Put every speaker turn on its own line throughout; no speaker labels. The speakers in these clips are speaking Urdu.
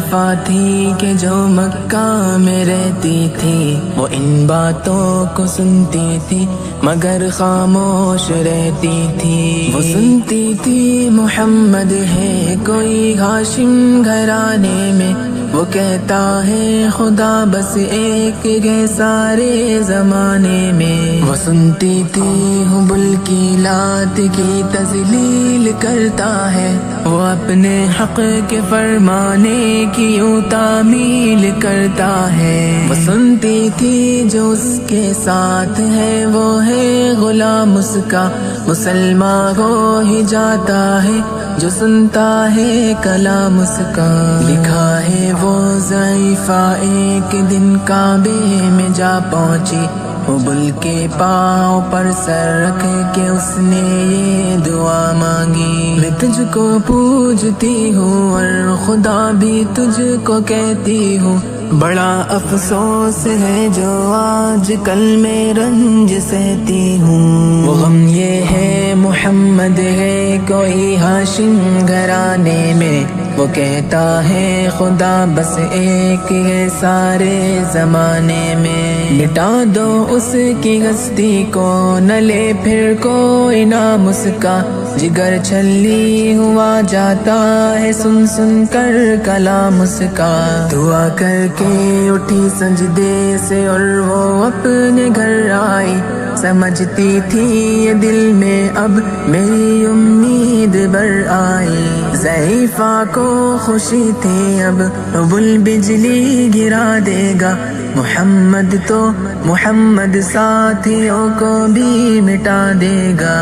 ضعیفہ تھی کہ جو مکہ میں رہتی تھی، وہ ان باتوں کو سنتی تھی مگر خاموش رہتی تھی۔ وہ سنتی تھی محمد ہے کوئی ہاشم گھرانے میں، وہ کہتا ہے خدا بس ایک ہے سارے زمانے میں۔ وہ سنتی تھی حبل کی لات کی تذلیل کرتا ہے، وہ اپنے حق کے فرمانے کی یوں تعمیل کرتا ہے۔ وہ سنتی تھی جو اس کے ساتھ ہے وہ ہے غلام اس کا، مسلمان ہو ہی جاتا ہے جو سنتا ہے کلام اس کا۔ لکھا ہے وہ ضعیفہ ایک دن کعبے میں جا پہنچی، حبل کے پاؤں پر سر رکھ کے اس نے یہ دعا مانگی، میں تجھ کو پوجتی ہوں اور خدا بھی تجھ کو کہتی ہوں، بڑا افسوس ہے جو آج کل میں رنج سہتی ہوں۔ وہ غم یہ ہے محمد ہے کوئی ہاشم گھرانے میں، وہ کہتا ہے خدا بس ایک ہے سارے زمانے میں۔ مٹا دو اس کی ہستی کو نہ لے پھر کوئی نام اس کا، جگر چھلی ہوا جاتا ہے سن سن کر کلام اس کا۔ دعا کر کے اٹھی سجدے سے اور وہ اپنے گھر آئی، سمجھتی تھی یہ دل میں اب میری امید بر آئی۔ ضعیفہ کو خوشی تھی اب حبل بجلی گرا دے گا، محمد تو محمد ساتھیوں کو بھی مٹا دے گا۔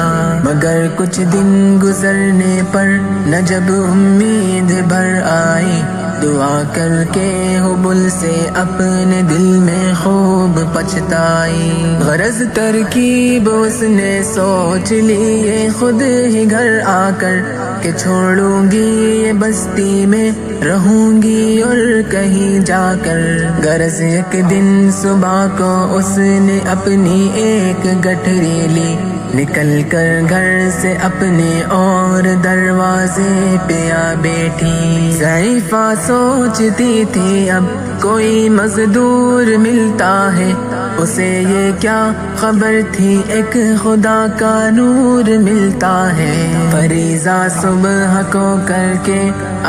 مگر کچھ دن گزرنے پر نہ جب امید بھر آئی، دعا کر کے حبل سے اپنے دل میں خوب پچھتائی۔ غرض ترکیب اس نے سوچ لی یہ خود ہی گھر آ کر، کہ چھوڑوں گی یہ بستی میں رہوں گی اور کہیں جا کر۔ غرض ایک دن صبح کو اس نے اپنی ایک گٹھری لی، نکل کر گھر سے اپنے اور دروازے پہ آ بیٹھی۔ ضعیفہ سوچتی تھی اب کوئی مزدور ملتا ہے، اسے یہ کیا خبر تھی ایک خدا کا نور ملتا ہے۔ فریضہ صبح کو کر کے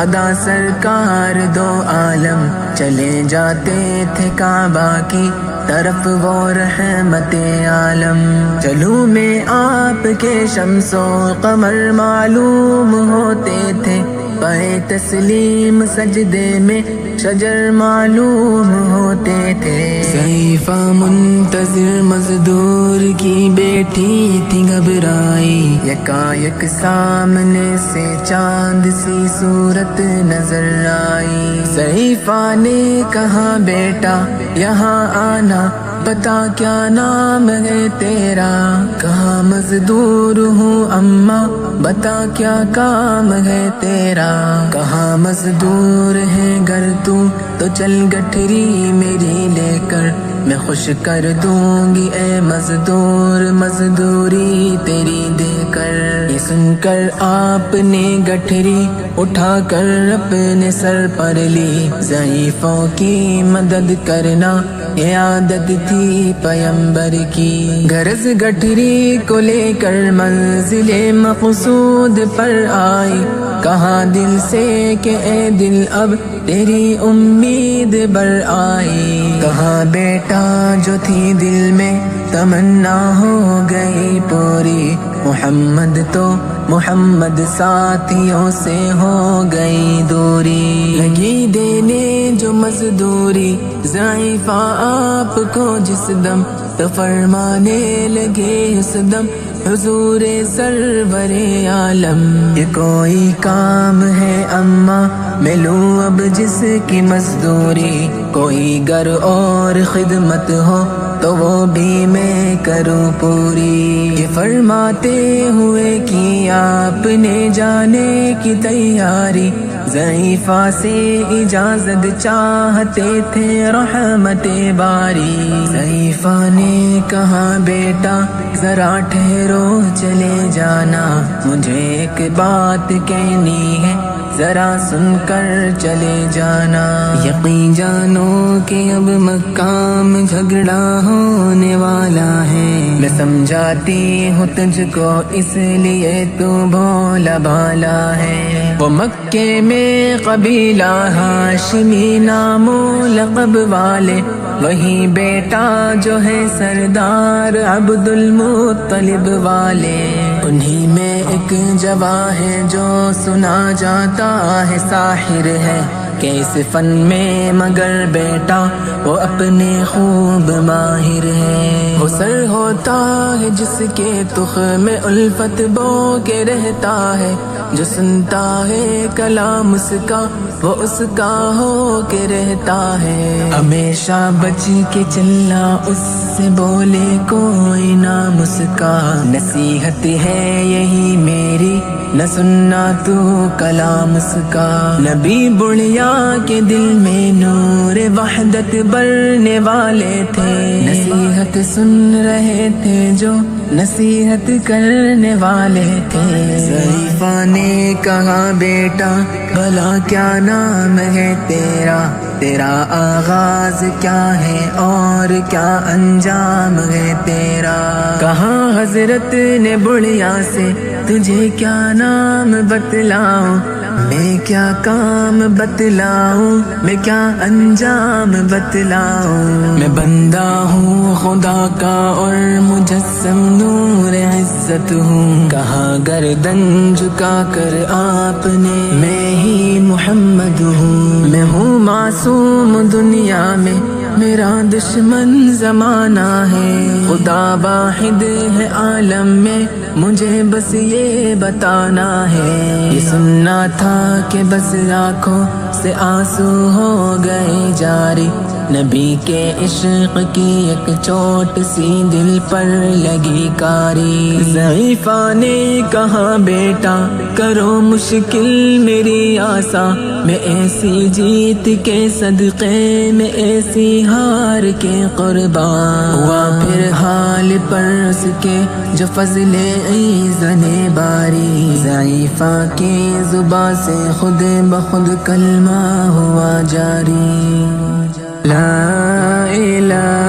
ادا سرکار دو عالم چلے جاتے تھے کعبہ کی طرف وہ رحمت عالم۔ چلوں میں آپ کے شمس و قمر معلوم ہوتے تھے، پائے تسلیم سجدے میں شجر معلوم ہوتے تھے۔ ضعیفہ منتظر مزدور کی بیٹھی تھی گھبرائی، یکایک سامنے سے چاند سی صورت نظر آئی۔ ضعیفہ نے کہا بیٹا یہاں آنا، بتا کیا نام ہے تیرا؟ کہا مزدور ہوں اماں، بتا کیا کام ہے تیرا؟ کہا مزدور ہے گر تو چل گٹھری میری لے کر، میں خوش کر دوں گی اے مزدور مزدوری تیری دے کر۔ یہ سن کر آپ نے گٹھری اٹھا کر اپنے سر پر لی، ضعیفوں کی مدد کرنا یہ عادت تھی پیمبر کی۔ غرض گٹھری کو لے کر منزل مقصود پر آئی، کہا دل سے کہ اے دل اب تیری امید بر آئی۔ کہا بیٹا جو تھی دل میں تمنا ہو گئی پوری، محمد تو محمد ساتھیوں سے ہو گئی دوری۔ لگی دینے جو مزدوری ضعیفہ آپ کو جس دم، تو فرمانے لگے اس دم حضور سرور عالم۔ یہ کوئی کام ہے اماں میں لوں اب جس کی مزدوری، کوئی گر اور خدمت ہو تو وہ بھی میں کروں پوری۔ یہ فرماتے ہوئے کی آپ نے جانے کی تیاری، ضعیفہ سے اجازت چاہتے تھے رحمت باری۔ ضعیفہ نے کہا بیٹا ذرا ٹھہرو چلے جانا، مجھے ایک بات کہنی ہے ذرا سن کر چلے جانا۔ یقین جانو کہ اب مکہ میں جھگڑا ہونے والا ہے، میں سمجھاتی ہوں تجھ کو اس لیے تو بھولا بھالا ہے۔ وہ مکے میں قبیلہ ہاشمی نام و لقب والے، وہی بیٹا جو ہے سردار عبد المطلب والے، انہی میں ایک جواں ہے جو سنا جاتا ہے ساحر ہے، کہ اس فن میں مگر بیٹا وہ اپنے خوب ماہر ہے۔ وہ سر ہوتا ہے جس کے تخم میں الفت بو کے رہتا ہے، جو سنتا ہے کلام اس کا وہ اس کا ہو کے رہتا ہے۔ ہمیشہ بچ کے چلنا اس سے بولے کوئی نہ مسکا، نصیحت ہے یہی میری نہ سننا تو کلام اس کا۔ نبی بڑھیا کے دل میں نور وحدت بھرنے والے تھے، نصیحت سن رہے تھے جو نصیحت کرنے والے تھے۔ ضعیفہ نے کہا بیٹا بھلا کیا نام ہے تیرا، تیرا آغاز کیا ہے اور کیا انجام ہے تیرا۔ کہا حضرت نے بڑھیا سے تجھے کیا نام بتلاؤں، میں کیا کام بتلاؤں، میں کیا انجام بتلاؤں۔ میں بندہ ہوں خدا کا اور مجسم نور عزت ہوں، کہا گردن جھکا کر آپ نے میں ہی محمد ہوں۔ میں ہوں معصوم دنیا میں میرا دشمن زمانہ ہے، خدا واحد ہے عالم میں مجھے بس یہ بتانا ہے۔ یہ سننا تھا کہ بس آنکھوں سے آنسو ہو گئے جاری، نبی کے عشق کی ایک چوٹ سی دل پر لگی کاری۔ ضعیفہ نے کہا بیٹا کرو مشکل میری آسا، میں ایسی جیت کے صدقے میں ایسی ہار کے قربان ہوا، پھر حال پر اس کے جو فضل ایزن باری۔ ضعیفہ کی زباں سے خود بخود کلمہ ہوا جاری، لا الہ